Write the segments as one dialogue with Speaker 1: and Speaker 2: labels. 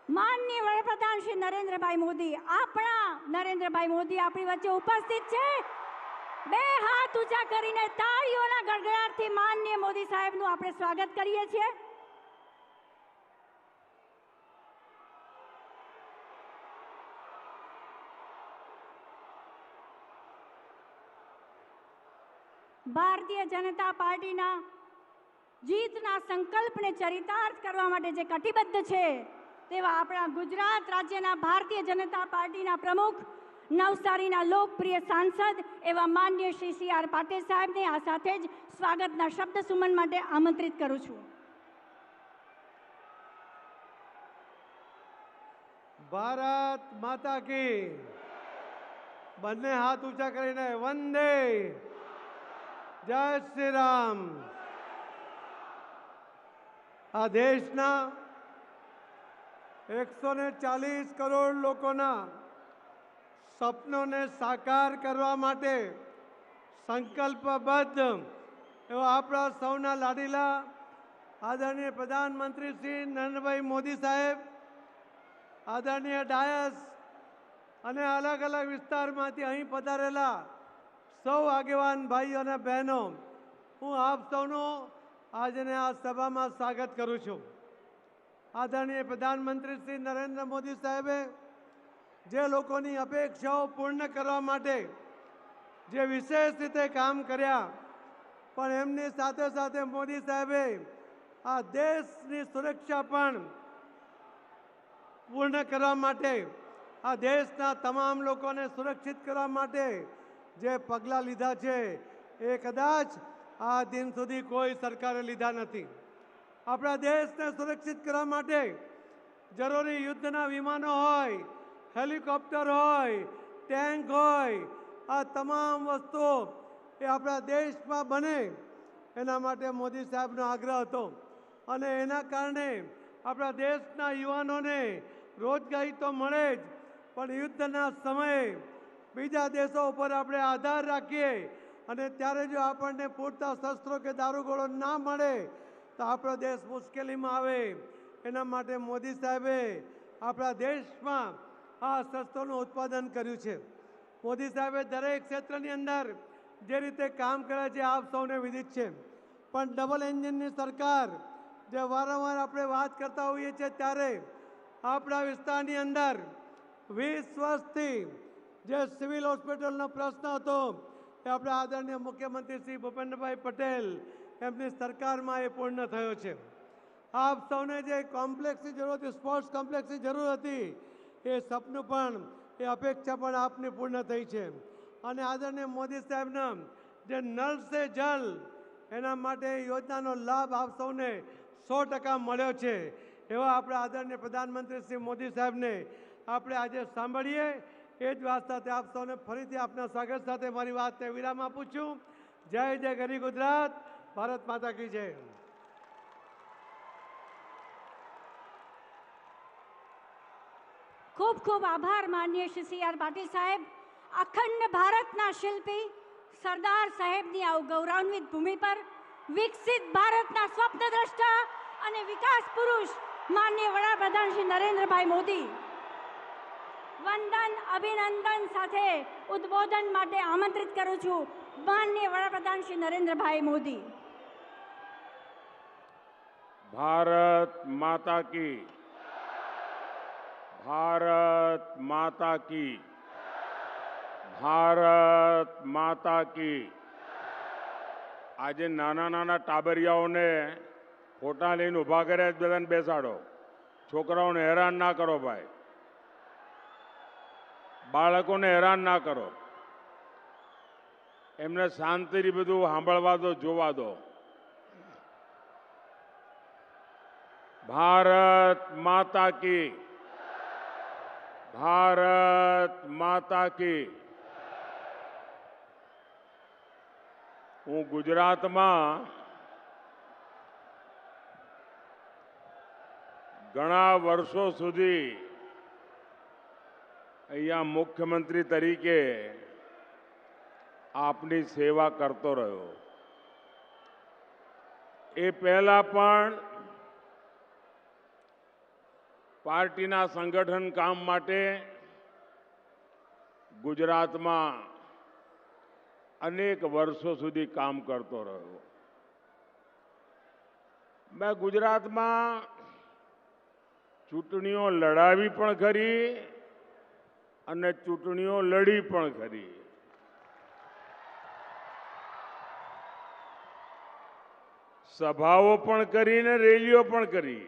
Speaker 1: માનનીય વડાપ્રધાન શ્રી નરેન્દ્રભાઈ મોદી, આપણા નરેન્દ્રભાઈ મોદી આપણી વચ્ચે ઉપસ્થિત છે। બે હાથ ઊંચા કરીને તાળીઓના ગડગડાટથી માનનીય મોદી સાહેબનું આપણે સ્વાગત કરીએ છીએ। ભારતીય જનતા પાર્ટીના જીતના સંકલ્પને ચરિતાર્થ કરવા માટે જે કટિબદ્ધ છે તેવા આપણા ગુજરાત રાજ્યના ભારતીય જનતા પાર્ટીના પ્રમુખ, નવસારીના લોકપ્રિય સાંસદ એવા માનનીય શ્રી સી.આર. પાટીલ સાહેબને આ સાથે જ સ્વાગતના શબ્દ સુમન માટે આમંત્રિત કરું છું।
Speaker 2: ભારત માતા કી, બંને હાથ ઊંચા કરીને વંદે, જય શ્રી રામ। આ દેશના 140 કરોડ લોકોના સપનોને સાકાર કરવા માટે સંકલ્પબદ્ધ એવા આપણા સૌના લાડીલા આદરણીય પ્રધાનમંત્રી શ્રી નરેન્દ્રભાઈ મોદી સાહેબ, આદરણીય ડાયસ અને અલગ અલગ વિસ્તારમાંથી અહીં પધારેલા સૌ આગેવાન ભાઈઓ અને બહેનો, હું આપ સૌનું આજને આ સભામાં સ્વાગત કરું છું। આદરણીય પ્રધાનમંત્રી શ્રી નરેન્દ્ર મોદી સાહેબે જે લોકોની અપેક્ષાઓ પૂર્ણ કરવા માટે જે વિશેષ રીતે કામ કર્યા, પણ એમની સાથે સાથે મોદી સાહેબે આ દેશની સુરક્ષા પણ પૂર્ણ કરવા માટે, આ દેશના તમામ લોકોને સુરક્ષિત કરવા માટે જે પગલાં લીધા છે એ કદાચ આ દિન સુધી કોઈ સરકારે લીધા નથી। આપણા દેશને સુરક્ષિત કરવા માટે જરૂરી યુદ્ધના વિમાનો હોય, હેલિકોપ્ટર હોય, ટેન્ક હોય, આ તમામ વસ્તુઓ એ આપણા દેશમાં બને એના માટે મોદી સાહેબનો આગ્રહ હતો અને એના કારણે આપણા દેશના યુવાનોને રોજગારી તો મળે જ, પણ યુદ્ધના સમયે બીજા દેશો ઉપર આપણે આધાર રાખીએ અને ત્યારે જો આપણને પૂરતા શસ્ત્રો કે દારૂગોળો ના મળે તો આપણો દેશ મુશ્કેલીમાં આવે। એના માટે મોદી સાહેબે આપણા દેશમાં આ શસ્ત્રોનું ઉત્પાદન કર્યું છે। મોદી સાહેબે દરેક ક્ષેત્રની અંદર જે રીતે કામ કર્યા છે આપ સૌને વિદિત છે, પણ ડબલ એન્જિનની સરકાર જે વારંવાર આપણે વાત કરતા હોઈએ છીએ ત્યારે આપણા વિસ્તારની અંદર 20 વર્ષથી જે સિવિલ હોસ્પિટલનો પ્રશ્ન હતો એ આપણે આદરણીય મુખ્યમંત્રી શ્રી ભૂપેન્દ્રભાઈ પટેલ એમની સરકારમાં એ પૂર્ણ થયો છે। આપ સૌને જે કોમ્પ્લેક્સની જરૂર હતી, સ્પોર્ટ્સ કોમ્પ્લેક્સની જરૂર હતી, એ સપનું પણ એ અપેક્ષા પણ આપની પૂર્ણ થઈ છે અને આદરણીય મોદી સાહેબના જે નળ સે જલ એના માટે યોજનાનો લાભ આપ સૌને 100% મળ્યો છે। એવા આપણા આદરણીય પ્રધાનમંત્રી શ્રી મોદી સાહેબને આપણે આજે સાંભળીએ। એ જ વાત સાથે આપ સૌને ફરીથી આપના સ્વાગત સાથે મારી વાતને વિરામ આપું છું। જય જય ગરી ગુજરાત, ભારત માતા કી જય।
Speaker 1: ખૂબ ખૂબ આભાર માનનીય શ્રી સી.આર. પાટીલ સાહેબ। અખંડ ભારતના શિલ્પી સરદાર સાહેબની આ ગૌરવાન્વિત ભૂમિ પર વિકસિત ભારતના સ્વપ્નદ્રષ્ટા અને વિકાસ પુરુષ માનનીય વડાપ્રધાન શ્રી નરેન્દ્રભાઈ મોદી વંદન અભિનંદન સાથે ઉદ્બોધન માટે આમંત્રિત કરું છું। માનનીય વડાપ્રધાન શ્રી નરેન્દ્રભાઈ મોદી।
Speaker 3: भारत माता की, भारत माता की, भारत माता की। આજે નાના નાના ટાબરિયાઓને ફોટા લઈને ઊભા કર્યા જ બધાને બેસાડો। છોકરાઓને હેરાન ના કરો ભાઈ, બાળકોને હેરાન ના કરો, એમને શાંતિથી બધું સાંભળવા દો, જોવા દો। भारत माता की, भारत माता की। હું ગુજરાતમાં ઘણા વર્ષો સુધી અહીંયા મુખ્યમંત્રી તરીકે આપની સેવા કરતો રહ્યો। એ પહેલા પણ પાર્ટીના સંગઠન કામ માટે ગુજરાતમાં અનેક વર્ષો સુધી કામ કરતો રહ્યો. મેં ગુજરાતમાં ચૂંટણીઓ લડાવી પણ ખરી અને ચૂંટણીઓ લડી પણ ખરી. સભાઓ પણ કરી ને રેલીઓ પણ કરી.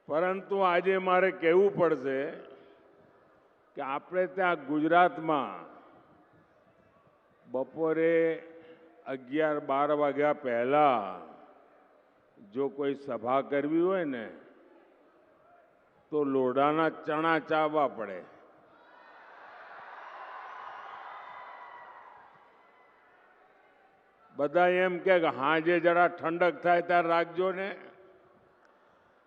Speaker 3: પરંતુ આજે મારે કહેવું પડશે કે આપણે ત્યાં ગુજરાતમાં બપોરે 11-12 વાગ્યા પહેલા જો કોઈ સભા કરવી હોય ને તો લોઢાના ચણા ચાવવા પડે. બધા એમ કે હાજે જરા ઠંડક થાય ત્યારે રાખજો ને.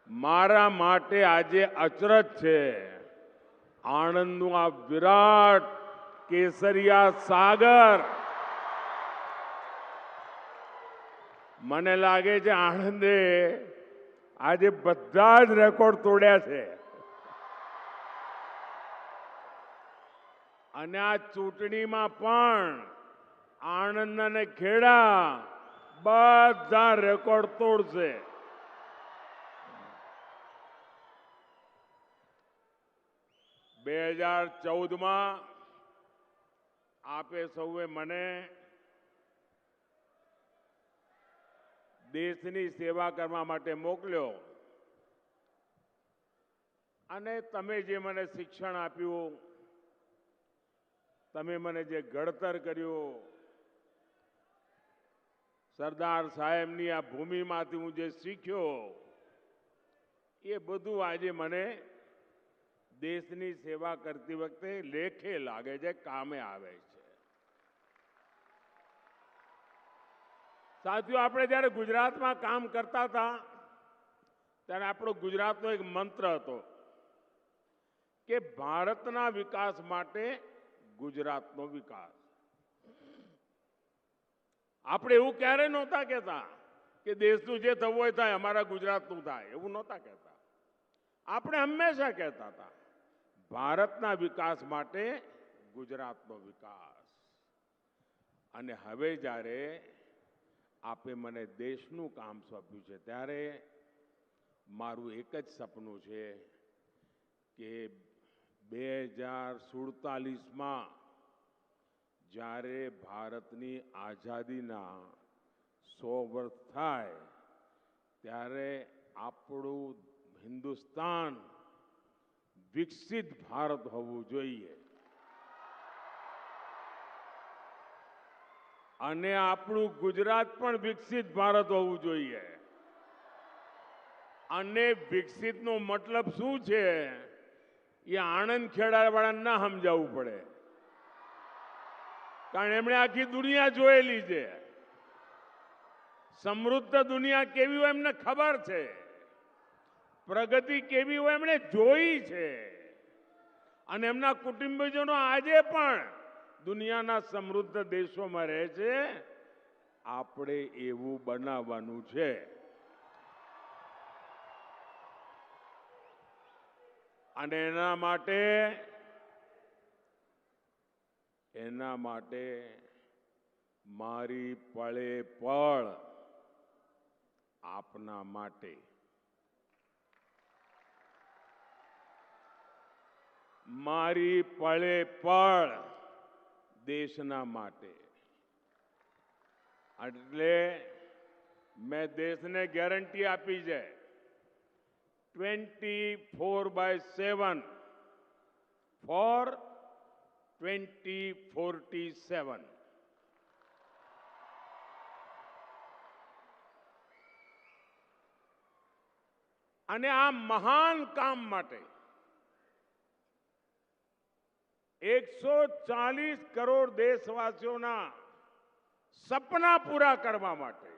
Speaker 3: મારા માટે આજે અચરજ છે. આણંદનું આ વિરાટ કેસરિયા સાગર, મને લાગે છે આણંદે આજે બધા જ રેકોર્ડ તોડ્યા છે. અને આ ચૂંટણીમાં પણ આણંદ અને ખેડા બધા રેકોર્ડ તોડશે. 2014માં આપે સૌએ મને દેશની સેવા કરવા માટે મોકલ્યો અને તમે જે મને શિક્ષણ આપ્યું, તમે મને જે ઘડતર કર્યું, સરદાર સાહેબની આ ભૂમિમાંથી હું જે શીખ્યો, એ બધું આજે મને દેશની સેવા કરતી વખતે લેખે લાગે છે, કામે આવે છે. સાથીઓ, આપણે જ્યારે ગુજરાતમાં કામ કરતા હતા ત્યારે આપણો ગુજરાતનો એક મંત્ર હતો કે ભારતના વિકાસ માટે ગુજરાતનો વિકાસ. આપણે એવું ક્યારેય નહોતા કહેતા કે દેશનું જે થવું હોય થાય, અમારા ગુજરાતનું થાય, એવું નહોતા કહેતા. આપણે હંમેશા કહેતા હતા ભારતના વિકાસ માટે ગુજરાતનો વિકાસ. અને હવે જ્યારે આપે મને દેશનું કામ સોંપ્યું છે ત્યારે મારું એક જ સપનું છે કે 2047માં જ્યારે ભારતની આઝાદીના 100 વર્ષ થાય ત્યારે આપણું હિન્દુસ્તાન વિકસિત ભારત હોવું જોઈએ અને આપણું ગુજરાત પણ વિકસિત ભારત હોવું જોઈએ. અને વિકસિતનો મતલબ શું છે એ આણંદ ખેડાવાળાને ના સમજાવવું પડે, કારણ એમણે આખી દુનિયા જોયેલી છે. સમૃદ્ધ દુનિયા કેવી હોય એમને ખબર છે, પ્રગતિ કેવી હોય એમણે જોઈ છે. અને એમના કુટુંબીજનો આજે પણ દુનિયાના સમૃદ્ધ દેશોમાં રહે છે. આપણે એવું બનાવવાનું છે. અને એના માટે મારી પળે પળ આપના માટે, મારી પળે પળ દેશના માટે. એટલે મેં દેશને ગેરંટી આપી છે 24/7 ફોર 2047. અને આ મહાન કામ માટે 140 કરોડ દેશવાસીઓના સપના પૂરા કરવા માટે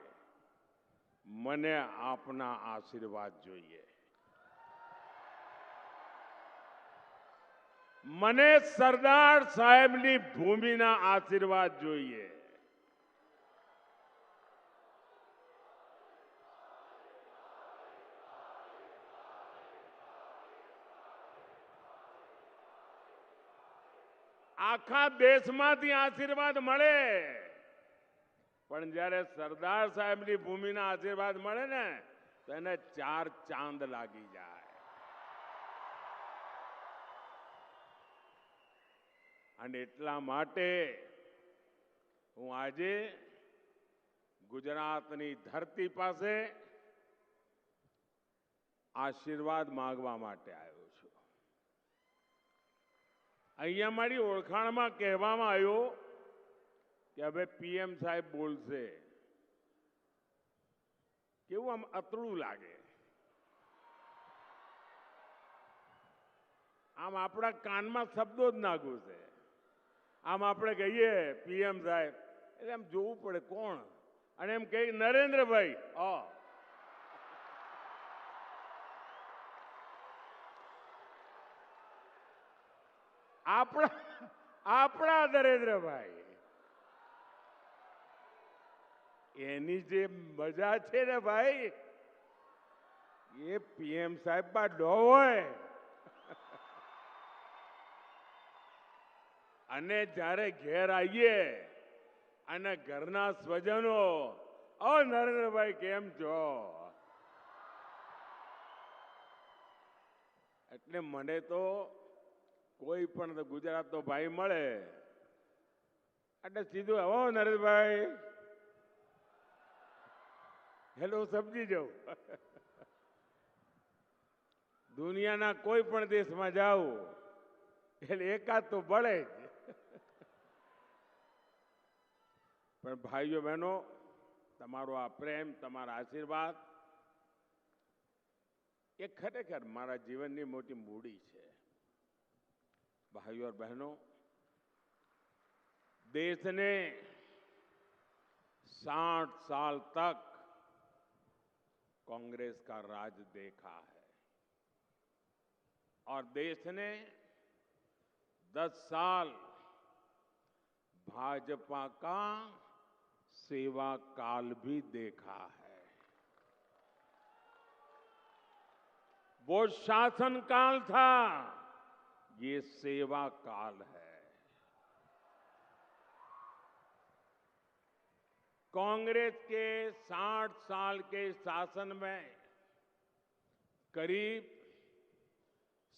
Speaker 3: મને આપના આશીર્વાદ જોઈએ. મને સરદાર સાહેબની ભૂમિના આશીર્વાદ જોઈએ. આખા દેશમાંથી આશીર્વાદ મળે, પણ જ્યારે સરદાર સાહેબની ભૂમિના આશીર્વાદ મળે ને તો એને 4 ચાંદ લાગી જાય. અને એટલા માટે હું આજે ગુજરાતની ધરતી પાસે આશીર્વાદ માંગવા માટે આવ્યો છું. અહીંયા મારી ઓળખાણમાં કહેવામાં આવ્યું કે હવે પીએમ સાહેબ બોલશે. કેવું આમ અતડું લાગે. આમ આપણા કાનમાં શબ્દો જ ના ઘૂસે. આમ આપણે કહીએ પીએમ સાહેબ એટલે આમ જોવું પડે કોણ, અને એમ કહે નરેન્દ્રભાઈ. આપણા નરેન્દ્રભાઈ, એની જે મજા છે ને ભાઈ, એ પીએમ સાહેબ માં ન હોય. અને જ્યારે ઘેર આવીએ અને ઘરના સ્વજનો, નરેન્દ્રભાઈ કેમ છો, એટલે મને તો કોઈ પણ ગુજરાતનો ભાઈ મળે એટલે સીધું નરેન્દ્રભાઈ હેલો સમજી જાઉં. દુનિયાના કોઈ પણ દેશમાં જાઓ એટલે એકાદ તો મળે જ. પણ ભાઈઓ બહેનો, તમારો આ પ્રેમ, તમારા આશીર્વાદ એ ખરેખર મારા જીવનની મોટી મૂડી છે. भाइयों और बहनों, देश ने 60 साल तक कांग्रेस का राज देखा है और देश ने 10 साल भाजपा का सेवा काल भी देखा है. वो शासन काल था, ये सेवा काल है. कांग्रेस के 60 साल के शासन में करीब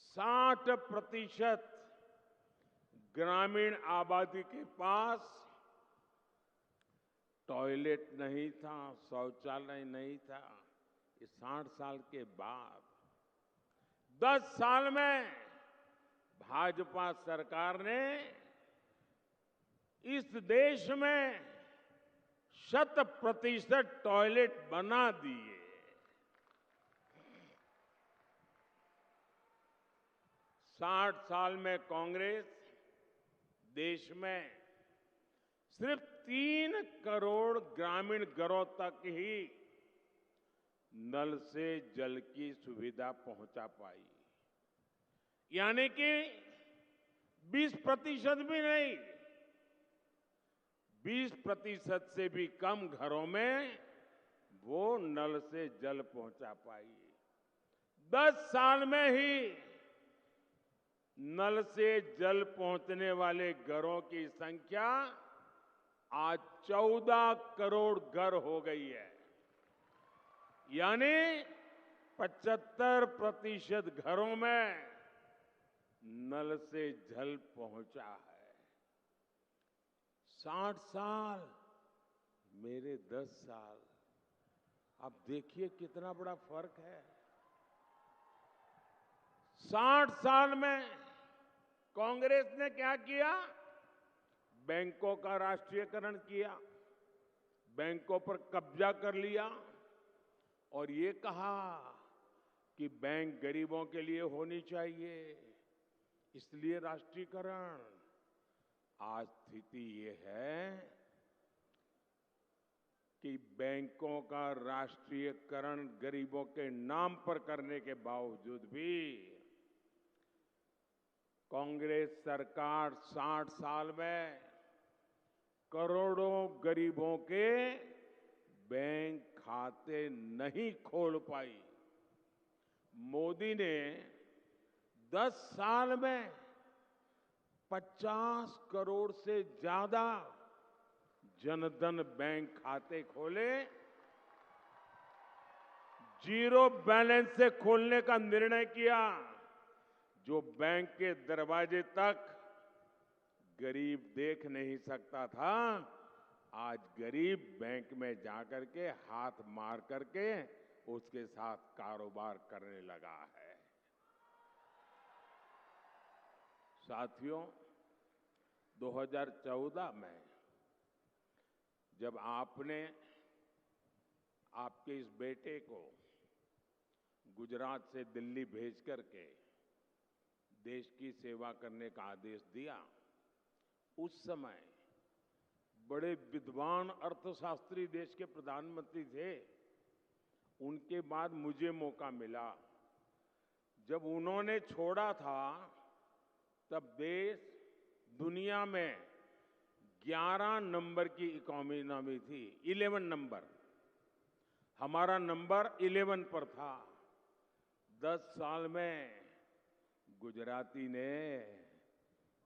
Speaker 3: 60% ग्रामीण आबादी के पास टॉयलेट नहीं था, शौचालय नहीं था. ये 60 साल के बाद 10 साल में भाजपा सरकार ने इस देश में 100% टॉयलेट बना दिए. 60 साल में कांग्रेस देश में सिर्फ 3 करोड़ ग्रामीण घरों तक ही नल से जल की सुविधा पहुंचा पाई. यानी कि 20% भी नहीं, 20% से भी कम घरों में वो नल से जल पहुंचा पाई. 10 साल में ही नल से जल पहुंचने वाले घरों की संख्या आज 14 करोड़ घर हो गई है. यानी 75% घरों में नल से जल पहुंचा है. 60 साल, मेरे 10 साल. अब देखिए कितना बड़ा फर्क है. 60 साल में कांग्रेस ने क्या किया? बैंकों का राष्ट्रीयकरण किया, बैंकों पर कब्जा कर लिया और ये कहा कि बैंक गरीबों के लिए होनी चाहिए, इसलिए राष्ट्रीयकरण. आज स्थिति ये है कि बैंकों का राष्ट्रीयकरण गरीबों के नाम पर करने के बावजूद भी कांग्रेस सरकार 60 साल में करोड़ों गरीबों के बैंक खाते नहीं खोल पाई. मोदी ने 10 साल में 50 करोड़ से ज्यादा जनधन बैंक खाते खोले, जीरो बैलेंस से खोलने का निर्णय किया। जो बैंक के दरवाजे तक गरीब देख नहीं सकता था, आज गरीब बैंक में जाकर के हाथ मार करके उसके साथ कारोबार करने लगा है। साथियों, 2014 में जब आपने आपके इस बेटे को गुजरात से दिल्ली भेज करके देश की सेवा करने का आदेश दिया, उस समय बड़े विद्वान अर्थशास्त्री देश के प्रधानमंत्री थे। उनके बाद मुझे मौका मिला। जब उन्होंने छोड़ा था तब देश दुनिया में 11 नंबर की इकोनॉमी थी, 11 नंबर। हमारा नंबर 11 पर था। 10 साल में गुजराती ने,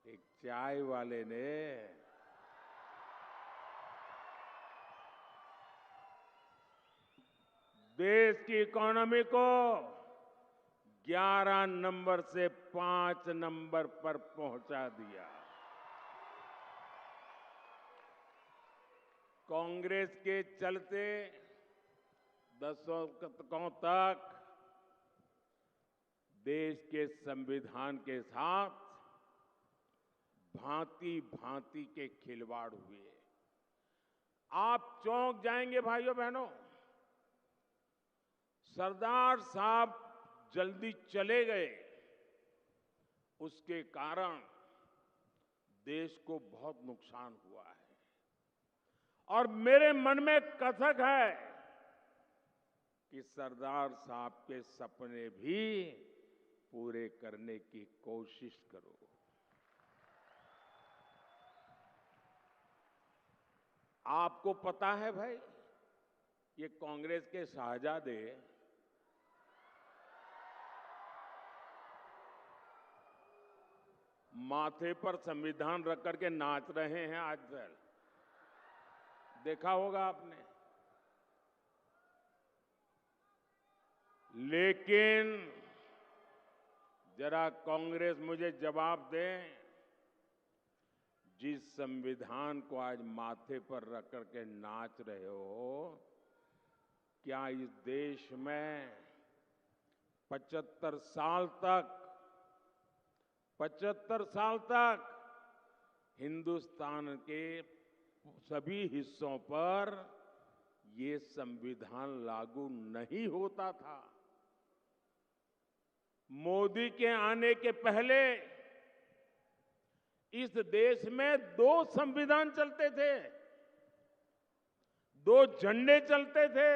Speaker 3: एक चाय वाले ने देश की इकोनॉमी को 11 नंबर से 5 नंबर पर पहुंचा दिया। कांग्रेस के चलते दशकों तक देश के संविधान के साथ भांति भांति के खिलवाड़ हुए। आप चौंक जाएंगे भाइयों बहनों, सरदार साहब जल्दी चले गए, उसके कारण देश को बहुत नुकसान हुआ है। और मेरे मन में कसक है कि सरदार साहब के सपने भी पूरे करने की कोशिश करो। आपको पता है भाई, ये कांग्रेस के शाहजादे माथे पर संविधान रख करके नाच रहे हैं आजकल, देखा होगा आपने। लेकिन जरा कांग्रेस मुझे जवाब दे, जिस संविधान को आज माथे पर रख करके नाच रहे हो, क्या इस देश में 75 साल तक हिंदुस्तान के सभी हिस्सों पर ये संविधान लागू नहीं होता था? मोदी के आने के पहले इस देश में 2 संविधान चलते थे, 2 झंडे चलते थे,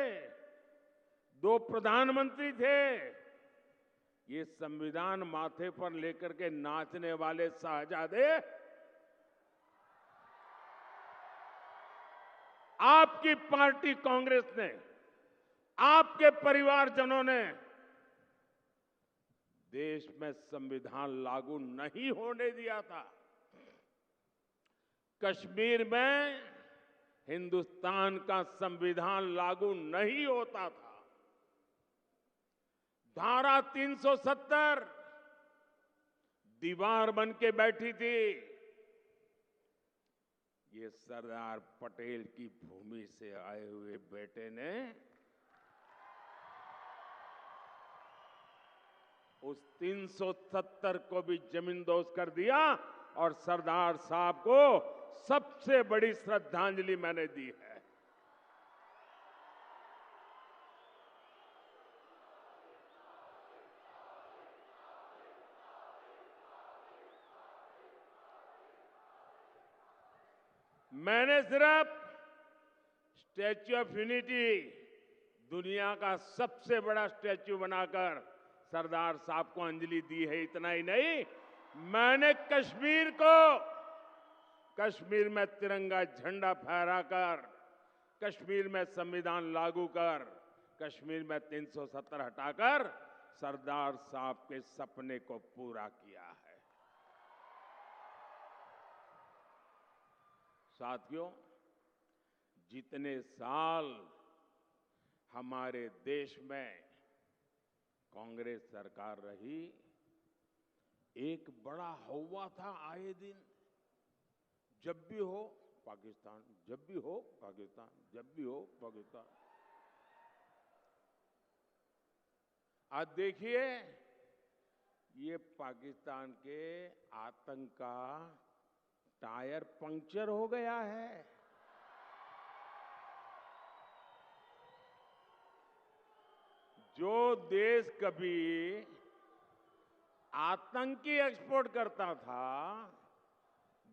Speaker 3: 2 प्रधानमंत्री थे। ये संविधान माथे पर लेकर के नाचने वाले शाहजादे आपकी पार्टी कांग्रेस ने, आपके परिवारजनों ने देश में संविधान लागू नहीं होने दिया था। कश्मीर में हिंदुस्तान का संविधान लागू नहीं होता था। धारा 370 दीवार बन के बैठी थी। ये सरदार पटेल की भूमि से आए हुए बेटे ने उस 370 को भी जमींदोज कर दिया और सरदार साहब को सबसे बड़ी श्रद्धांजलि मैंने दी है। मैंने सिर्फ स्टैच्यू ऑफ यूनिटी, दुनिया का सबसे बड़ा स्टैच्यू बनाकर सरदार साहब को अंजलि दी है, इतना ही नहीं, मैंने कश्मीर में तिरंगा झंडा फहराकर, कश्मीर में संविधान लागू कर, कश्मीर में 370 हटाकर सरदार साहब के सपने को पूरा किया है। साथियों, जितने साल हमारे देश में कांग्रेस सरकार रही, एक बड़ा हौवा था आए दिन, जब भी हो पाकिस्तान, जब भी हो पाकिस्तान, जब भी हो पाकिस्तान। आज देखिए, ये पाकिस्तान के आतंक का टायर पंक्चर हो गया है। जो देश कभी आतंकी एक्सपोर्ट करता था,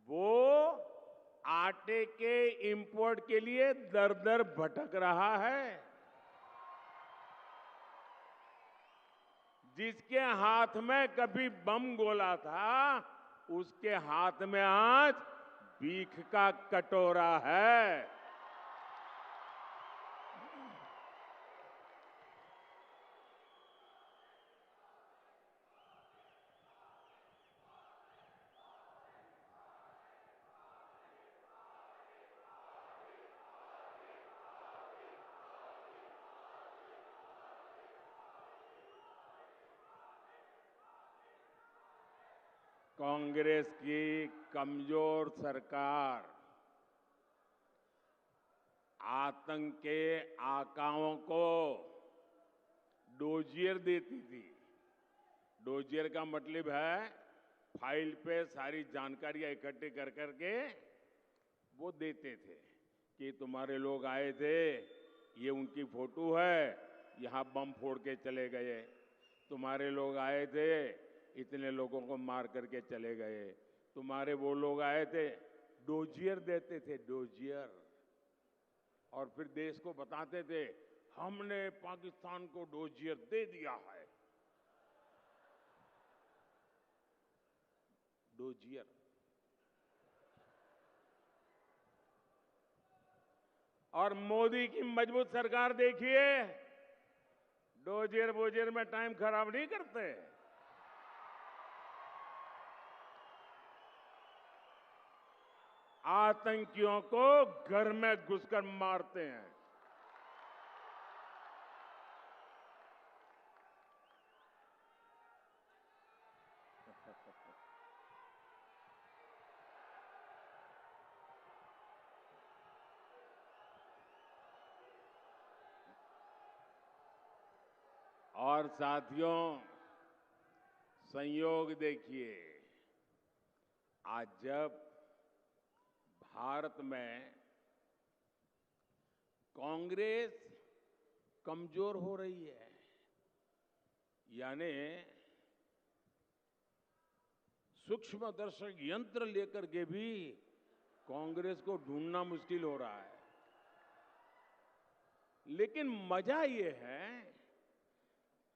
Speaker 3: वो आटे के इंपोर्ट के लिए दर दर भटक रहा है। जिसके हाथ में कभी बम गोला था, उसके हाथ में आज भीख का कटोरा है। कांग्रेस की कमजोर सरकार आतंक के आकाओं को डोजियर देती थी। डोजियर का मतलब है फाइल पे सारी जानकारियां इकट्ठी कर करके वो देते थे कि तुम्हारे लोग आए थे, ये उनकी फोटो है, यहां बम फोड़ के चले गए। तुम्हारे लोग आए थे, इतने लोगों को मार करके चले गए। तुम्हारे वो लोग आए थे, डोजियर देते थे, डोजियर। और फिर देश को बताते थे, हमने पाकिस्तान को डोजियर दे दिया है। डोजियर। और मोदी की मजबूत सरकार देखिए, डोजियर बोजियर में टाइम खराब नहीं करते। आतंकियों को घर में घुसकर मारते हैं। और साथियों, संयोग देखिए, आज जब भारत में कांग्रेस कमजोर हो रही है, यानी सूक्ष्मदर्शक यंत्र लेकर के भी कांग्रेस को ढूंढना मुश्किल हो रहा है। लेकिन मजा ये है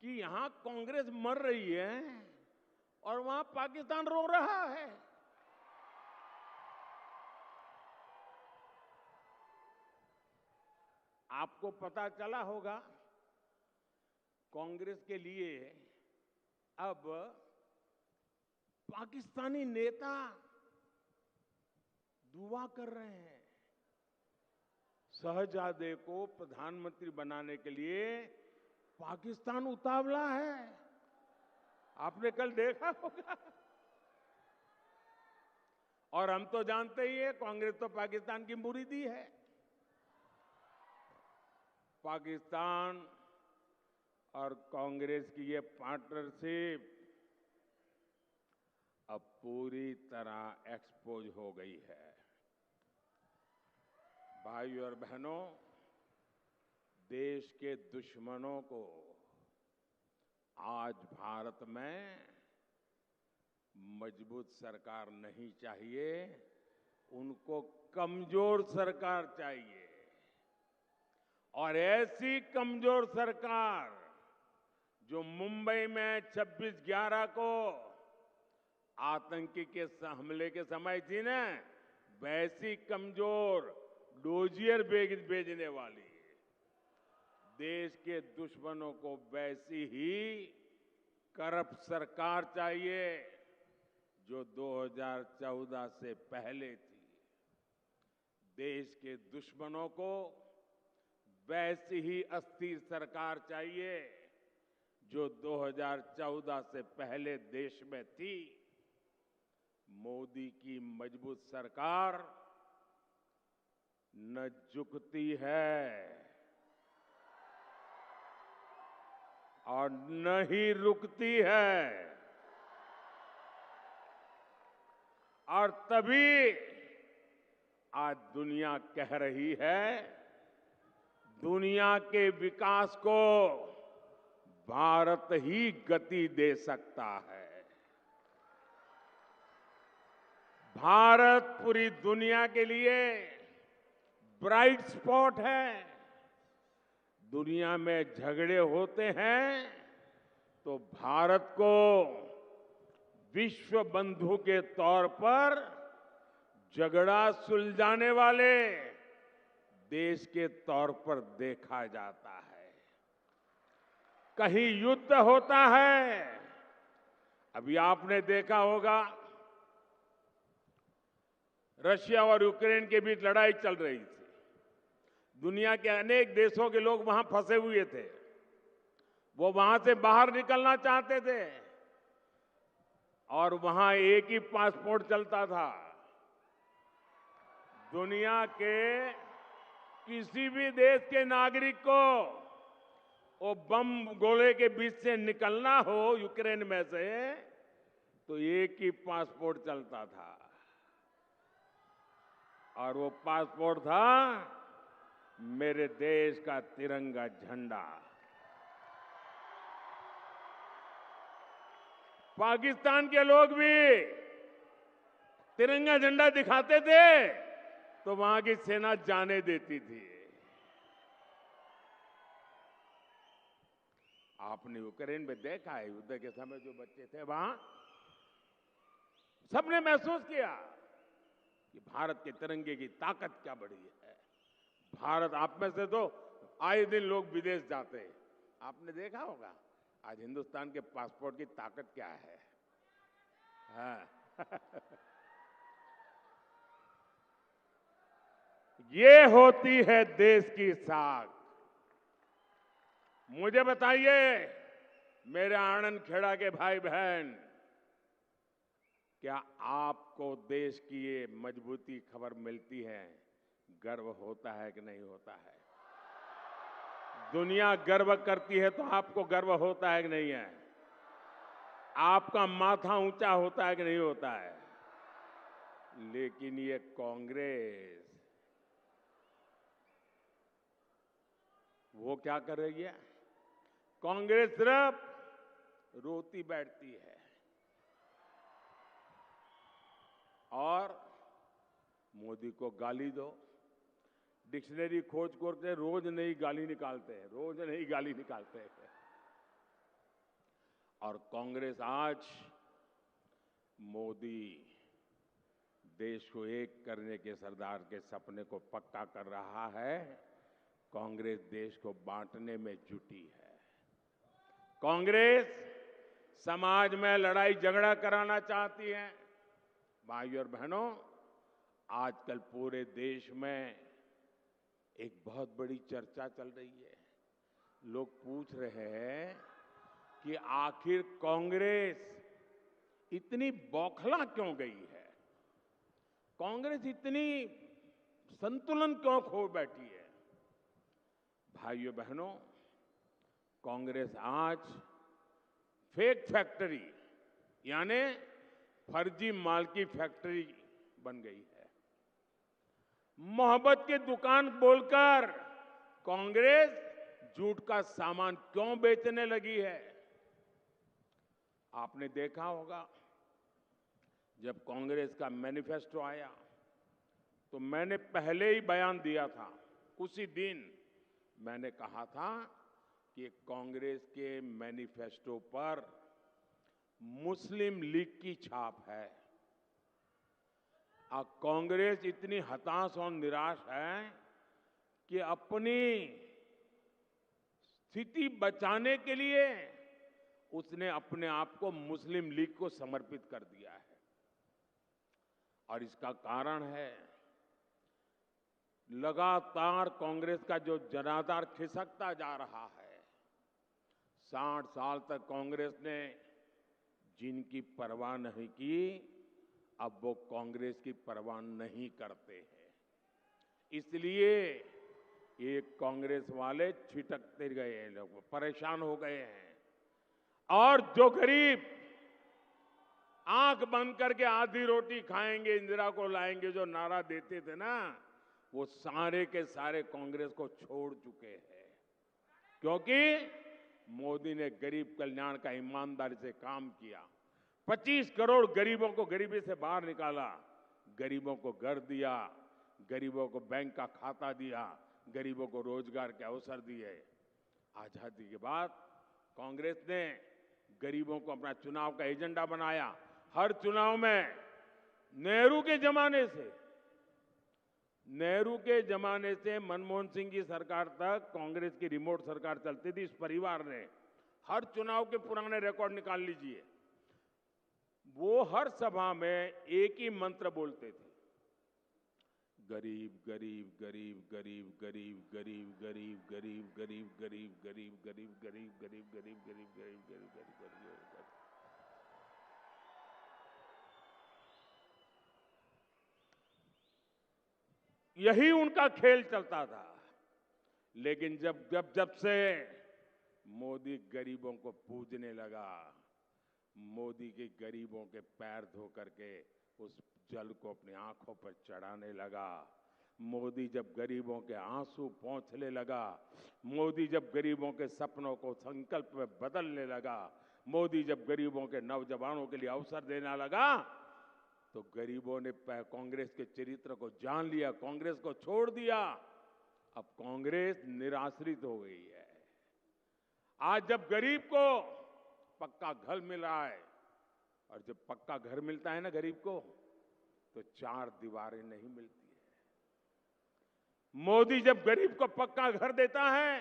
Speaker 3: कि यहां कांग्रेस मर रही है और वहां पाकिस्तान रो रहा है। आपको पता चला होगा, कांग्रेस के लिए अब पाकिस्तानी नेता दुआ कर रहे हैं। शहजादे को प्रधानमंत्री बनाने के लिए पाकिस्तान उतावला है। आपने कल देखा होगा। और हम तो जानते ही है, कांग्रेस तो पाकिस्तान की मुरीदी है। पाकिस्तान और कांग्रेस की ये पार्टनरशिप अब पूरी तरह एक्सपोज हो गई है। भाइयों और बहनों, देश के दुश्मनों को आज भारत में मजबूत सरकार नहीं चाहिए, उनको कमजोर सरकार चाहिए। और ऐसी कमजोर सरकार जो मुंबई में 26/11 को आतंकी के हमले के समय थी ना, वैसी कमजोर डोजियर भेजने वाली देश के दुश्मनों को वैसी ही करप्ट सरकार चाहिए जो 2014 से पहले थी। देश के दुश्मनों को वैसी ही अस्थिर सरकार चाहिए जो 2014 से पहले देश में थी। मोदी की मजबूत सरकार न झुकती है और न ही रुकती है, और तभी आज दुनिया कह रही है, दुनिया के विकास को भारत ही गति दे सकता है। भारत पूरी दुनिया के लिए ब्राइट स्पॉट है। दुनिया में झगड़े होते हैं तो भारत को विश्व बंधु के तौर पर झगड़ा सुलझाने वाले देश के तौर पर देखा जाता है। कहीं युद्ध होता है, अभी आपने देखा होगा रशिया और यूक्रेन के बीच लड़ाई चल रही थी। दुनिया के अनेक देशों के लोग वहां फंसे हुए थे, वो वहां से बाहर निकलना चाहते थे और वहां एक ही पासपोर्ट चलता था। दुनिया के किसी भी देश के नागरिक को वो बम गोले के बीच से निकलना हो यूक्रेन में से, तो एक ही पासपोर्ट चलता था और वो पासपोर्ट था मेरे देश का तिरंगा झंडा। पाकिस्तान के लोग भी तिरंगा झंडा दिखाते थे तो वहां की सेना जाने देती थी। आपने यूक्रेन में देखा है, युद्ध के समय जो बच्चे थे वहां, सबने महसूस किया कि भारत के तिरंगे की ताकत क्या बड़ी है। भारत, आप में से तो आए दिन लोग विदेश जाते हैं, आपने देखा होगा आज हिंदुस्तान के पासपोर्ट की ताकत क्या है। हाँ। ये होती है देश की साख। मुझे बताइए मेरे आनंद खेड़ा के भाई बहन, क्या आपको देश की ये मजबूती खबर मिलती है, गर्व होता है कि नहीं होता है? दुनिया गर्व करती है तो आपको गर्व होता है कि नहीं है? आपका माथा ऊंचा होता है कि नहीं होता है? लेकिन ये कांग्रेस, वो क्या कर रही है? कांग्रेस सिर्फ रोती बैठती है और मोदी को गाली दो। डिक्शनरी खोज करके रोज नई गाली निकालते हैं, रोज नई गाली निकालते हैं। और कांग्रेस आज मोदी देश को एक करने के सरदार के सपने को पक्का कर रहा है। कांग्रेस देश को बांटने में जुटी है। कांग्रेस समाज में लड़ाई झगड़ा कराना चाहती है। भाइयों और बहनों, आजकल पूरे देश में एक बहुत बड़ी चर्चा चल रही है। लोग पूछ रहे हैं कि आखिर कांग्रेस इतनी बौखला क्यों गई है? कांग्रेस इतनी संतुलन क्यों खो बैठी है? भाइयों बहनों, कांग्रेस आज फेक फैक्ट्री यानी फर्जी माल की फैक्ट्री बन गई है। मोहब्बत की दुकान बोलकर कांग्रेस झूठ का सामान क्यों बेचने लगी है? आपने देखा होगा जब कांग्रेस का मैनिफेस्टो आया तो मैंने पहले ही बयान दिया था। उसी दिन मैंने कहा था कि कांग्रेस के मैनिफेस्टो पर मुस्लिम लीग की छाप है। अब कांग्रेस इतनी हताश और निराश है कि अपनी स्थिति बचाने के लिए उसने अपने आप को मुस्लिम लीग को समर्पित कर दिया है। और इसका कारण है लगातार कांग्रेस का जो जनाधार खिसकता जा रहा है, 60 साल तक कांग्रेस ने जिनकी परवाह नहीं की, अब वो कांग्रेस की परवाह नहीं करते हैं। इसलिए ये कांग्रेस वाले छिटकते गए हैं, लोग परेशान हो गए हैं। और जो गरीब आंख बंद करके आधी रोटी खाएंगे, इंदिरा को लाएंगे, जो नारा देते थे ना, वो सारे के सारे कांग्रेस को छोड़ चुके हैं। क्योंकि मोदी ने गरीब कल्याण का ईमानदारी से काम किया। 25 करोड़ गरीबों को गरीबी से बाहर निकाला, गरीबों को घर दिया, गरीबों को बैंक का खाता दिया, गरीबों को रोजगार के अवसर दिए। आजादी के बाद कांग्रेस ने गरीबों को अपना चुनाव का एजेंडा बनाया। हर चुनाव में नेहरू के जमाने से मनमोहन सिंह की सरकार तक कांग्रेस की रिमोट सरकार चलती थी। इस परिवार ने हर चुनाव के पुराने रिकॉर्ड निकाल लीजिए, वो हर सभा में एक ही मंत्र बोलते थे, गरीब गरीब गरीब गरीब गरीब गरीब गरीब गरीब गरीब गरीब गरीब गरीब गरीब गरीब गरीब गरीब गरीब गरीब गरीब। यही उनका खेल चलता था। लेकिन जब से मोदी गरीबों को पूजने लगा, मोदी के गरीबों के पैर धो करके उस जल को अपनी आंखों पर चढ़ाने लगा, मोदी जब गरीबों के आंसू पोंछने लगा, मोदी जब गरीबों के सपनों को संकल्प में बदलने लगा, मोदी जब गरीबों के नौजवानों के लिए अवसर देने लगा, तो गरीबों ने कांग्रेस के चरित्र को जान लिया, कांग्रेस को छोड़ दिया। अब कांग्रेस निराश्रित हो गई है। आज जब गरीब को पक्का घर मिल रहा है, और जब पक्का घर मिलता है ना गरीब को, तो 4 दीवारें नहीं मिलती है। मोदी जब गरीब को पक्का घर देता है,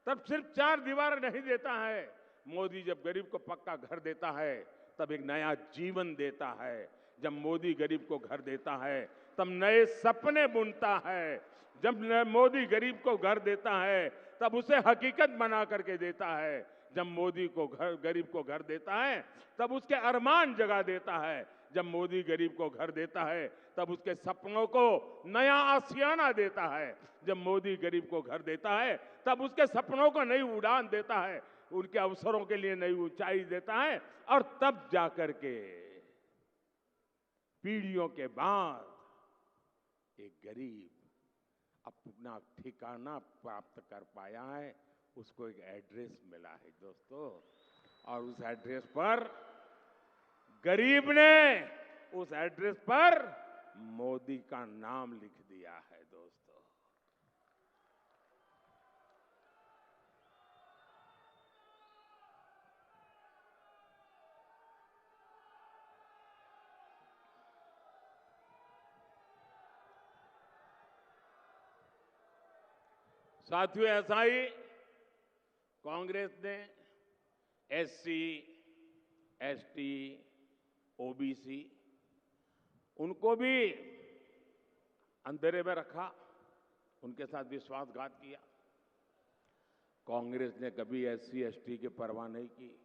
Speaker 3: तब सिर्फ 4 दीवार नहीं देता है। मोदी जब गरीब को पक्का घर देता है, तब एक नया जीवन देता है। जब मोदी गरीब को घर देता है, तब नए सपने बुनता है। जब मोदी गरीब को घर देता है, तब उसे हकीकत बना करके देता है। जब मोदी को गरीब को घर देता है, तब उसके अरमान जगा देता है। जब मोदी गरीब को घर देता है, तब उसके सपनों को नया आशियाना देता है। जब मोदी गरीब को घर देता है, तब उसके सपनों को नई उड़ान देता है, उनके अवसरों के लिए नई ऊंचाई देता है। और तब जाकर के पीढ़ियों के बाद एक गरीब अपना ठिकाना प्राप्त कर पाया है, उसको एक एड्रेस मिला है दोस्तों। और उस एड्रेस पर गरीब ने उस एड्रेस पर मोदी का नाम लिख दिया है दोस्तों। साथियों, ऐसा ही कांग्रेस ने SC, ST, OBC उनको भी अंधेरे में रखा, उनके साथ विश्वासघात किया। कांग्रेस ने कभी SC, ST की परवाह नहीं की।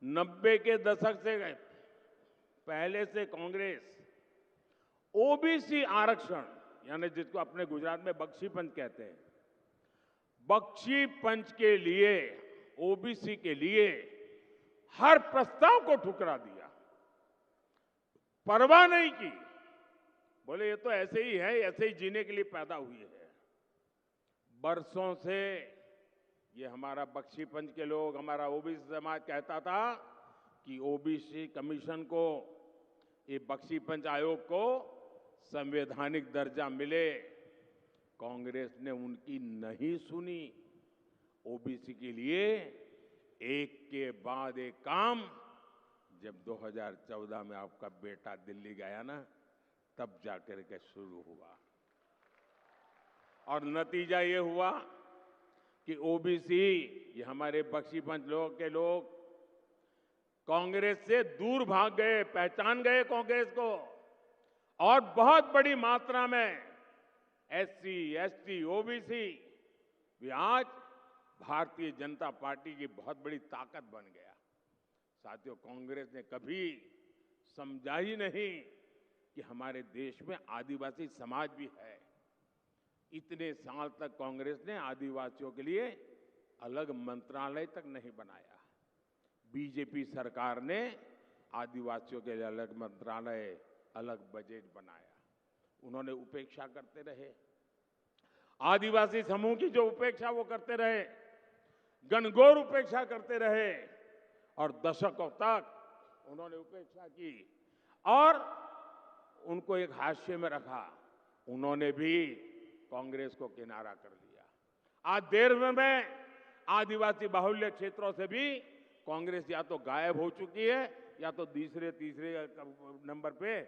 Speaker 3: 90 के दशक से पहले से कांग्रेस OBC आरक्षण, यानी जिसको अपने गुजरात में बख्शी पंच कहते हैं, बख्शी पंच के लिए, OBC के लिए हर प्रस्ताव को ठुकरा दिया, परवाह नहीं की। बोले ये तो ऐसे ही है, ऐसे ही जीने के लिए पैदा हुई है। बरसों से ये हमारा बख्शी पंच के लोग, हमारा OBC समाज कहता था कि OBC कमीशन को, ये बख्शी पंच आयोग को संवैधानिक दर्जा मिले। कांग्रेस ने उनकी नहीं सुनी। OBC के लिए एक के बाद एक काम, जब 2014 में आपका बेटा दिल्ली गया ना, तब जाकर के शुरू हुआ। और नतीजा ये हुआ कि OBC, ये हमारे बख्शी पंच के लोग कांग्रेस से दूर भाग गए, पहचान गए कांग्रेस को, और बहुत बड़ी मात्रा में एससी, एसटी, ओबीसी वे आज भारतीय जनता पार्टी की बहुत बड़ी ताकत बन गया। साथियों, कांग्रेस ने कभी समझा ही नहीं कि हमारे देश में आदिवासी समाज भी है। इतने साल तक कांग्रेस ने आदिवासियों के लिए अलग मंत्रालय तक नहीं बनाया। बीजेपी सरकार ने आदिवासियों के लिए अलग मंत्रालय, अलग बजट बनाया। उन्होंने उपेक्षा करते रहे, आदिवासी समूह की जो उपेक्षा वो करते रहे, घनघोर उपेक्षा करते रहे और दशकों तक उन्होंने उपेक्षा की और उनको एक हाशिए में रखा। उन्होंने भी कांग्रेस को किनारा कर लिया। आज देश में आदिवासी बाहुल्य क्षेत्रों से भी कांग्रेस या तो गायब हो चुकी है या तो तीसरे नंबर पे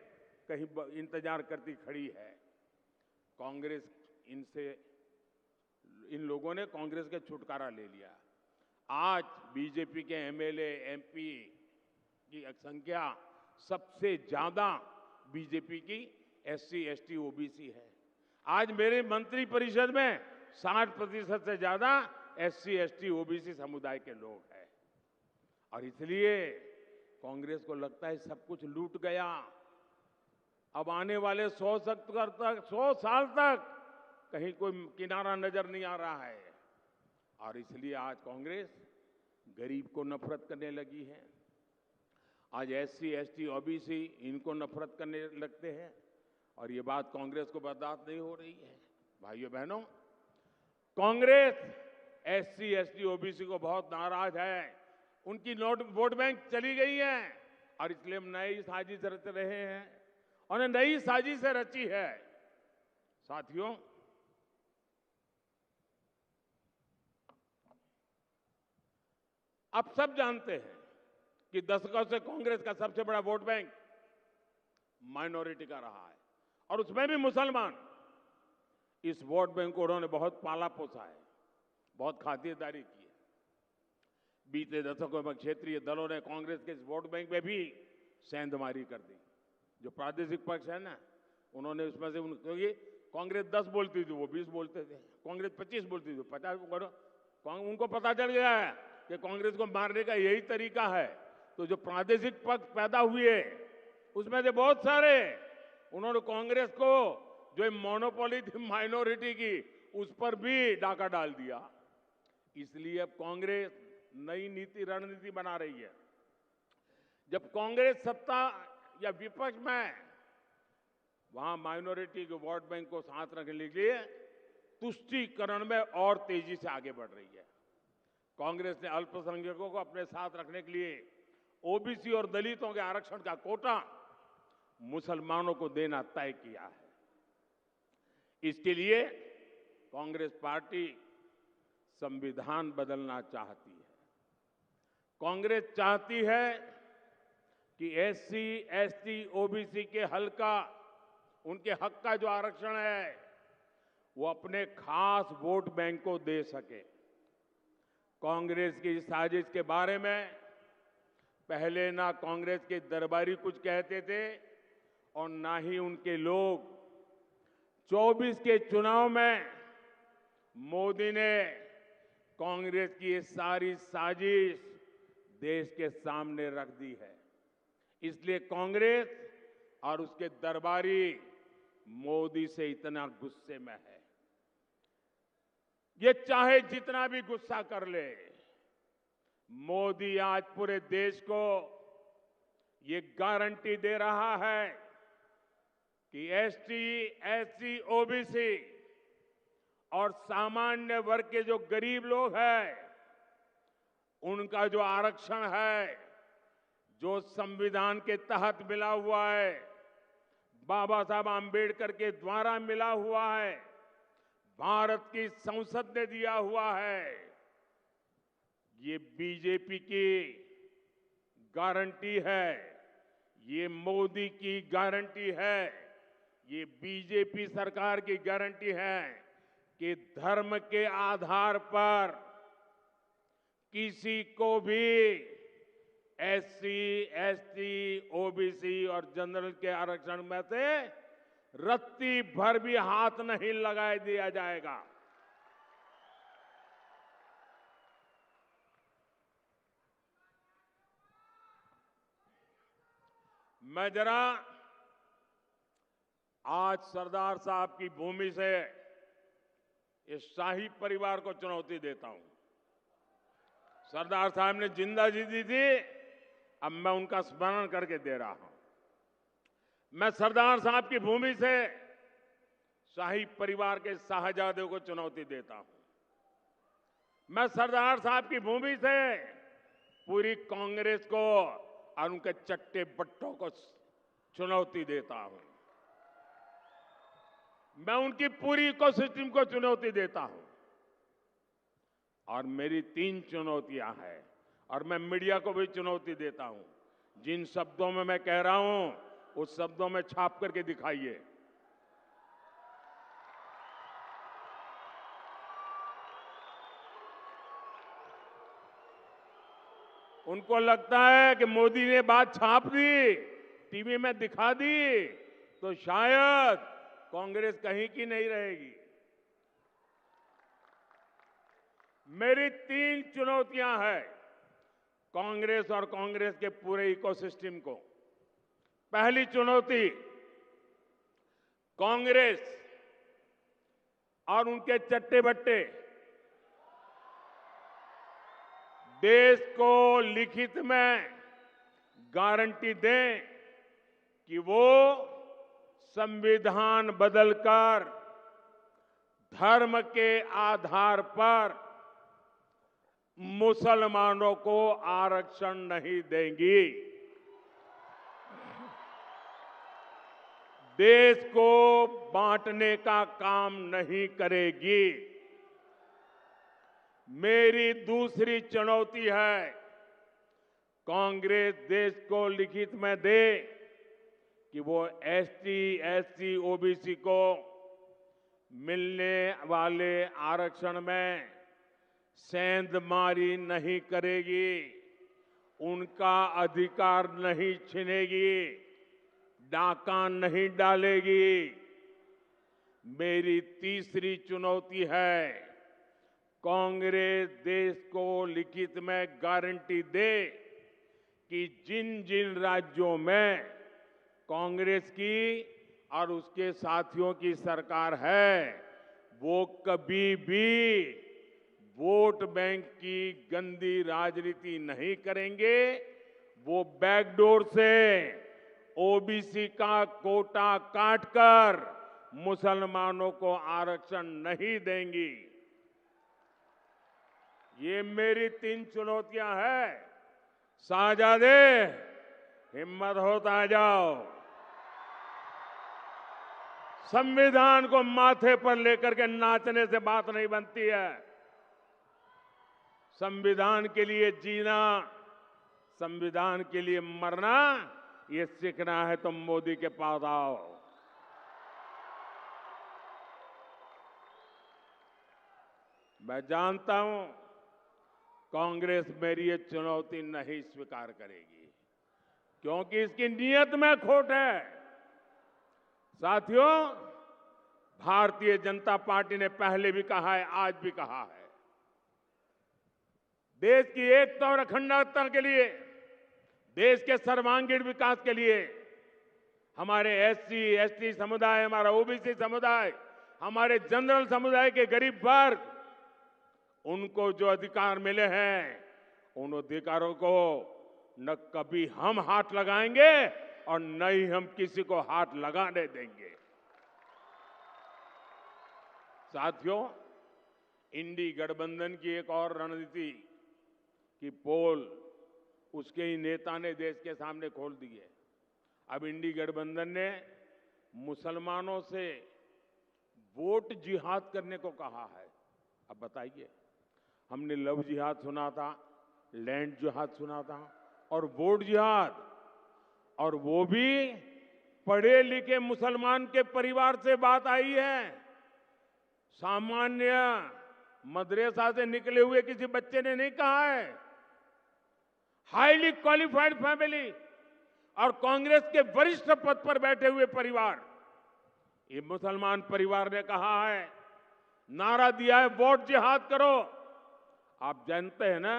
Speaker 3: कहीं इंतजार करती खड़ी है। कांग्रेस इन लोगों ने कांग्रेस के छुटकारा ले लिया। आज बीजेपी के एमएलए, एमपी की संख्या सबसे ज्यादा बीजेपी की एससी, एसटी, ओबीसी है। आज मेरे मंत्री परिषद में 60% से ज्यादा एससी, एसटी, ओबीसी समुदाय के लोग हैं और इसलिए कांग्रेस को लगता है सब कुछ लूट गया। अब आने वाले 100 साल तक कहीं कोई किनारा नजर नहीं आ रहा है और इसलिए आज कांग्रेस गरीब को नफरत करने लगी है। आज एससी, एसटी, ओबीसी इनको नफरत करने लगते हैं और ये बात कांग्रेस को बर्दाश्त नहीं हो रही है। भाइयों बहनों, कांग्रेस एससी, एसटी, ओबीसी को बहुत नाराज है। उनकी वोट बैंक चली गई है और इसलिए हम नई साजिश रच रहे हैं और नई साजिश रची है। साथियों, आप सब जानते हैं कि दशकों से कांग्रेस का सबसे बड़ा वोट बैंक माइनॉरिटी का रहा है और उसमें भी मुसलमान। इस वोट बैंक को उन्होंने बहुत पाला पोसा है, बहुत खातिरदारी की है। बीते दशकों में क्षेत्रीय दलों ने कांग्रेस के इस वोट बैंक में भी सेंधमारी कर दी। जो प्रादेशिक पक्ष है ना, उन्होंने उसमें से क्योंकि कांग्रेस 10 बोलती थी वो 20 बोलते थे, कांग्रेस 25 बोलती थी 50। उनको पता चल गया है कि कांग्रेस को मारने का यही तरीका है। तो जो प्रादेशिक पक्ष पैदा हुए उसमें से बहुत सारे उन्होंने कांग्रेस को जो मोनोपोली थी माइनॉरिटी की उस पर भी डाका डाल दिया। इसलिए अब कांग्रेस नई नीति रणनीति बना रही है। जब कांग्रेस सत्ता या विपक्ष में, वहां माइनॉरिटी के वोट बैंक को साथ रखने के लिए तुष्टीकरण में और तेजी से आगे बढ़ रही है। कांग्रेस ने अल्पसंख्यकों को अपने साथ रखने के लिए ओबीसी और दलितों के आरक्षण का कोटा मुसलमानों को देना तय किया है। इसके लिए कांग्रेस पार्टी संविधान बदलना चाहती है। कांग्रेस चाहती है कि एससी, एसटी, ओबीसी के उनके हक का जो आरक्षण है वो अपने खास वोट बैंक को दे सके। कांग्रेस की साजिश के बारे में पहले ना कांग्रेस के दरबारी कुछ कहते थे और ना ही उनके लोग। 24 के चुनाव में मोदी ने कांग्रेस की ये सारी साजिश देश के सामने रख दी है। इसलिए कांग्रेस और उसके दरबारी मोदी से इतना गुस्से में है। ये चाहे जितना भी गुस्सा कर ले, मोदी आज पूरे देश को ये गारंटी दे रहा है कि एसटी, एससी, ओबीसी और सामान्य वर्ग के जो गरीब लोग हैं उनका जो आरक्षण है, जो संविधान के तहत मिला हुआ है, बाबा साहब आंबेडकर के द्वारा मिला हुआ है, भारत की संसद ने दिया हुआ है, ये बीजेपी की गारंटी है, ये मोदी की गारंटी है, ये बीजेपी सरकार की गारंटी है कि धर्म के आधार पर किसी को भी एससी, एसटी, ओबीसी और जनरल के आरक्षण में से रत्ती भर भी हाथ नहीं लगाए दिया जाएगा। मैं जरा आज सरदार साहब की भूमि से इस शाही परिवार को चुनौती देता हूं। सरदार साहब ने जिंदगी दी थी, अब मैं उनका स्मरण करके दे रहा हूं। मैं सरदार साहब की भूमि से शाही परिवार के शाहजादे को चुनौती देता हूं। मैं सरदार साहब की भूमि से पूरी कांग्रेस को और उनके चट्टे बट्टों को चुनौती देता हूं। मैं उनकी पूरी इकोसिस्टम को चुनौती देता हूं। और मेरी 3 चुनौतियां हैं और मैं मीडिया को भी चुनौती देता हूं। जिन शब्दों में मैं कह रहा हूं उस शब्दों में छाप करके दिखाइए। उनको लगता है कि मोदी ने बात छाप दी, टीवी में दिखा दी, तो शायद कांग्रेस कहीं की नहीं रहेगी। मेरी 3 चुनौतियां हैं कांग्रेस और कांग्रेस के पूरे इकोसिस्टम को। पहली चुनौती, कांग्रेस और उनके चट्टे बट्टे देश को लिखित में गारंटी दें कि वो संविधान बदलकर धर्म के आधार पर मुसलमानों को आरक्षण नहीं देंगी। देश को बांटने का काम नहीं करेगी। मेरी दूसरी चुनौती है, कांग्रेस देश को लिखित में दे कि वो एसटी, एससी, ओबीसी को मिलने वाले आरक्षण में सेंधमारी नहीं करेगी, उनका अधिकार नहीं छीनेगी, डाका नहीं डालेगी। मेरी तीसरी चुनौती है, कांग्रेस देश को लिखित में गारंटी दे कि जिन जिन राज्यों में कांग्रेस की और उसके साथियों की सरकार है, वो कभी भी वोट बैंक की गंदी राजनीति नहीं करेंगे। वो बैकडोर से ओबीसी का कोटा काटकर मुसलमानों को आरक्षण नहीं देंगी। ये मेरी 3 चुनौतियां हैं। शाहजादे, हिम्मत हो तो आ जाओ। संविधान को माथे पर लेकर के नाचने से बात नहीं बनती है। संविधान के लिए जीना, संविधान के लिए मरना, ये सीखना है तो मोदी के पास आओ। मैं जानता हूं कांग्रेस मेरी ये चुनौती नहीं स्वीकार करेगी, क्योंकि इसकी नीयत में खोट है। साथियों, भारतीय जनता पार्टी ने पहले भी कहा है, आज भी कहा है, देश की एकता और अखंडता के लिए, देश के सर्वांगीण विकास के लिए हमारे एससी, एसटी समुदाय, हमारा ओबीसी समुदाय, हमारे जनरल समुदाय के गरीब वर्ग, उनको जो अधिकार मिले हैं, उन अधिकारों को न कभी हम हाथ लगाएंगे और न ही हम किसी को हाथ लगाने देंगे। साथियों, इंडी गठबंधन की एक और रणनीति की पोल उसके ही नेता ने देश के सामने खोल दी है। अब इंडी गठबंधन ने मुसलमानों से वोट जिहाद करने को कहा है। अब बताइए, हमने लव जिहाद सुना था, लैंड जिहाद सुना था और वोट जिहाद, और वो भी पढ़े लिखे मुसलमान के परिवार से बात आई है। सामान्य मदरसा से निकले हुए किसी बच्चे ने नहीं कहा है। हाईली क्वालिफाइड फैमिली और कांग्रेस के वरिष्ठ पद पर बैठे हुए परिवार, ये मुसलमान परिवार ने कहा है, नारा दिया है वोट जिहाद करो। आप जानते हैं ना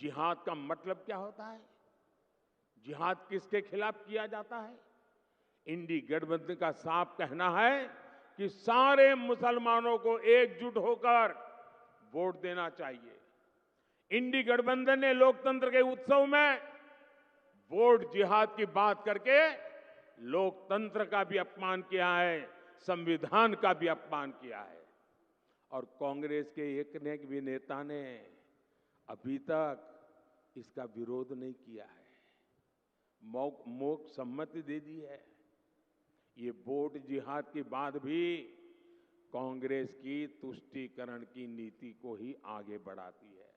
Speaker 3: जिहाद का मतलब क्या होता है? जिहाद किसके खिलाफ किया जाता है? इंडी गठबंधन का साफ कहना है कि सारे मुसलमानों को एकजुट होकर वोट देना चाहिए। इंडी गठबंधन ने लोकतंत्र के उत्सव में वोट जिहाद की बात करके लोकतंत्र का भी अपमान किया है, संविधान का भी अपमान किया है। और कांग्रेस के एक ने भी नेता ने अभी तक इसका विरोध नहीं किया है, मौक सम्मति दे दी है। ये वोट जिहाद की बात भी कांग्रेस की तुष्टीकरण की नीति को ही आगे बढ़ाती है।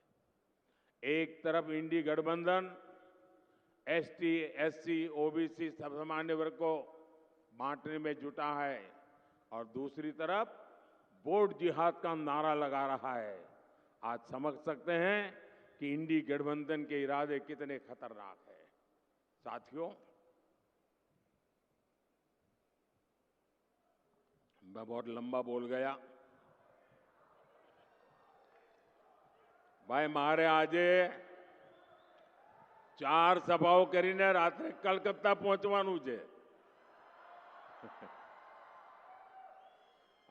Speaker 3: एक तरफ इंडी गठबंधन एसटी, एससी, ओबीसी सामान्य वर्ग को बांटने में जुटा है और दूसरी तरफ वोट जिहाद का नारा लगा रहा है। आज समझ सकते हैं कि इंडी गठबंधन के इरादे कितने खतरनाक हैं। साथियों, मैं बहुत लंबा बोल गया। भाई मारे आजे 4 સભાઓ કરીને રાત્રે કલકત્તા પહોંચવાનું છે।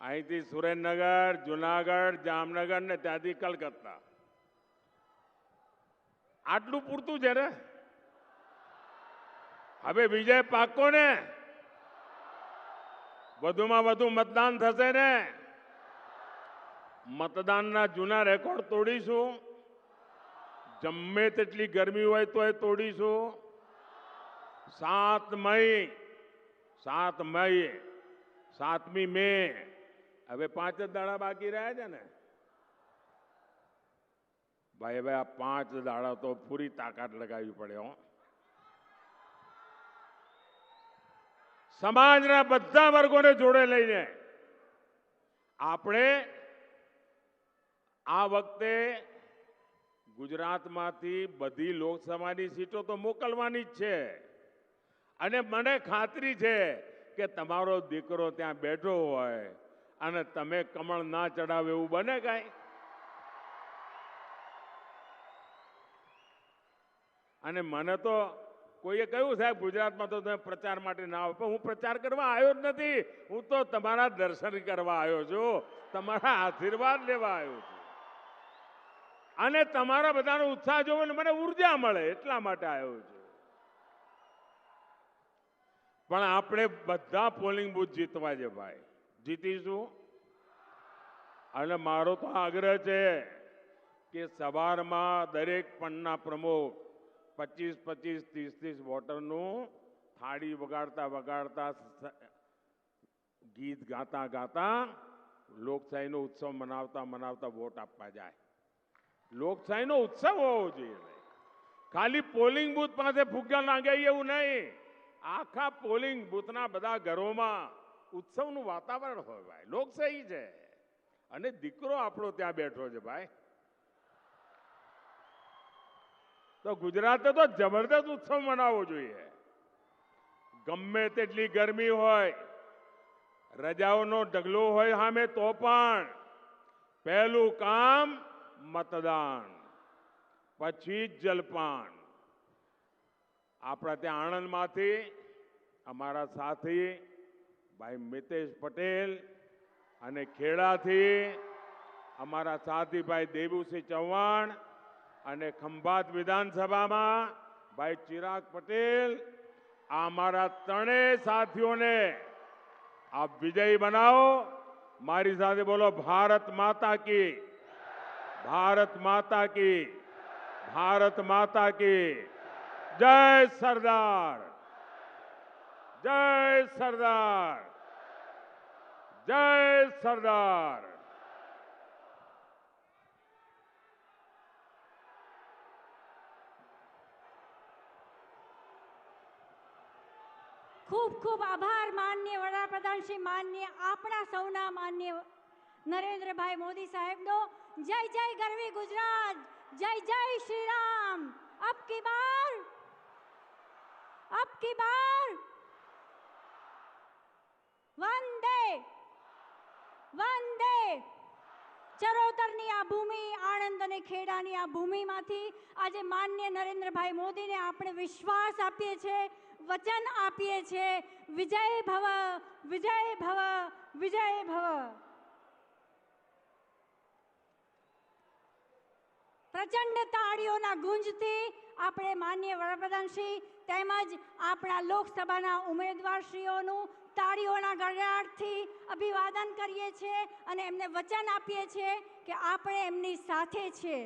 Speaker 3: અહીંથી સુરેન્દ્રનગર, જુનાગઢ, જામનગર ને ત્યાંથી કલકત્તા, આટલું પૂરતું છે ને? હવે વિજય પાક્કો ને? વધુમાં વધુ મતદાન થશે ને? મતદાનના જૂના રેકોર્ડ તોડીશું। ગમે તેટલી ગરમી હોય તો એ તોડીશું। 7 મઈ 7મી મે હવે 5 જ દાડા બાકી રહ્યા છે ને ભાઈ। હવે આ 5 દાડા તો પૂરી તાકાત લગાવવી પડે હો। સમાજના બધા વર્ગોને જોડે લઈને આપણે આ વખતે ગુજરાતમાંથી બધી લોકસભાની સીટો તો મોકલવાની જ છે અને મને ખાતરી છે કે તમારો દીકરો ત્યાં બેઠો હોય અને તમે કમળ ના ચડાવે એવું બને કાંઈ? અને મને તો કોઈએ કહ્યું સાહેબ ગુજરાતમાં તો તમે પ્રચાર માટે ના આવો, પણ હું પ્રચાર કરવા આવ્યો જ નથી। હું તો તમારા દર્શન કરવા આવ્યો છું, તમારા આશીર્વાદ લેવા આવ્યો છું અને તમારા બધાનો ઉત્સાહ જોઈને મને ઉર્જા મળે એટલા માટે આવ્યો છું। પણ આપણે બધા પોલિંગ બૂથ જીતવા છે ભાઈ, જીતીશું। અને મારો તો આગ્રહ છે કે સવારમાં દરેક પંચના પ્રમુખ 25-25, 30-30 વોટરનું થાળી વગાડતા વગાડતા ગીત ગાતા ગાતા લોકશાહીનો ઉત્સવ મનાવતા મનાવતા વોટ આપવા જાય। લોકશાહીનો ઉત્સવ હોવો જોઈએ, ખાલી પોલિંગ બૂથ પાસે ફુગ્ગા લાગે એવું નહીં। આખા પોલિંગ બૂથના બધા ઘરોમાં ઉત્સવનું વાતાવરણ હોય ભાઈ। લોકશાહી છે અને દીકરો આપણો ત્યાં બેઠો છે ભાઈ। તો ગુજરાતે તો જબરદસ્ત ઉત્સવ મનાવવો જોઈએ। ગમે તેટલી ગરમી હોય, રજાઓનો ઢગલો હોય સામે, તો પણ પહેલું કામ મતદાન, પછી જલપાન। આપણા ત્યાં આણંદમાંથી અમારા સાથી ભાઈ મિતેશ પટેલ અને ખેડાથી અમારા સાથી ભાઈ દેવુસિંહ ચૌહાણ અને ખંભાત વિધાનસભામાં ભાઈ ચિરાગ પટેલ, આ અમારા ત્રણેય સાથીઓને આપ વિજયી બનાવો। મારી સાથે બોલો, ભારત માતા की, भारत माता की, भारत माता की जय सरदार, जय सरदार, जय सरदार।
Speaker 1: ખૂબ ખૂબ આભાર માનનીય વડાપ્રધાન શ્રી, માનનીય આપણા સૌના માનનીય નરેન્દ્રભાઈ મોદી સાહેબનો। जय जय गरवी गुजरात, जय जय श्री राम। अब की बार વંદે વંદે. ચરોતરની આ ભૂમિ, આણંદ અને ખેડાની આ ભૂમિમાંથી આજે માન્ય નરેન્દ્રભાઈ મોદીને આપણે વિશ્વાસ આપીએ છીએ, વચન આપીએ છીએ, વિજય ભવ વિજય ભવ વિજય ભવ. પ્રચંડ તાળીઓના ગુંજથી આપણે માન્ય વડાપ્રધાનશ્રી તેમજ આપણા લોકસભાના ઉમેદવારશ્રીઓનું તાળીઓના ગડગડાટથી અભિવાદન કરીએ છીએ અને એમને વચન આપીએ છીએ કે આપણે એમની સાથે છીએ.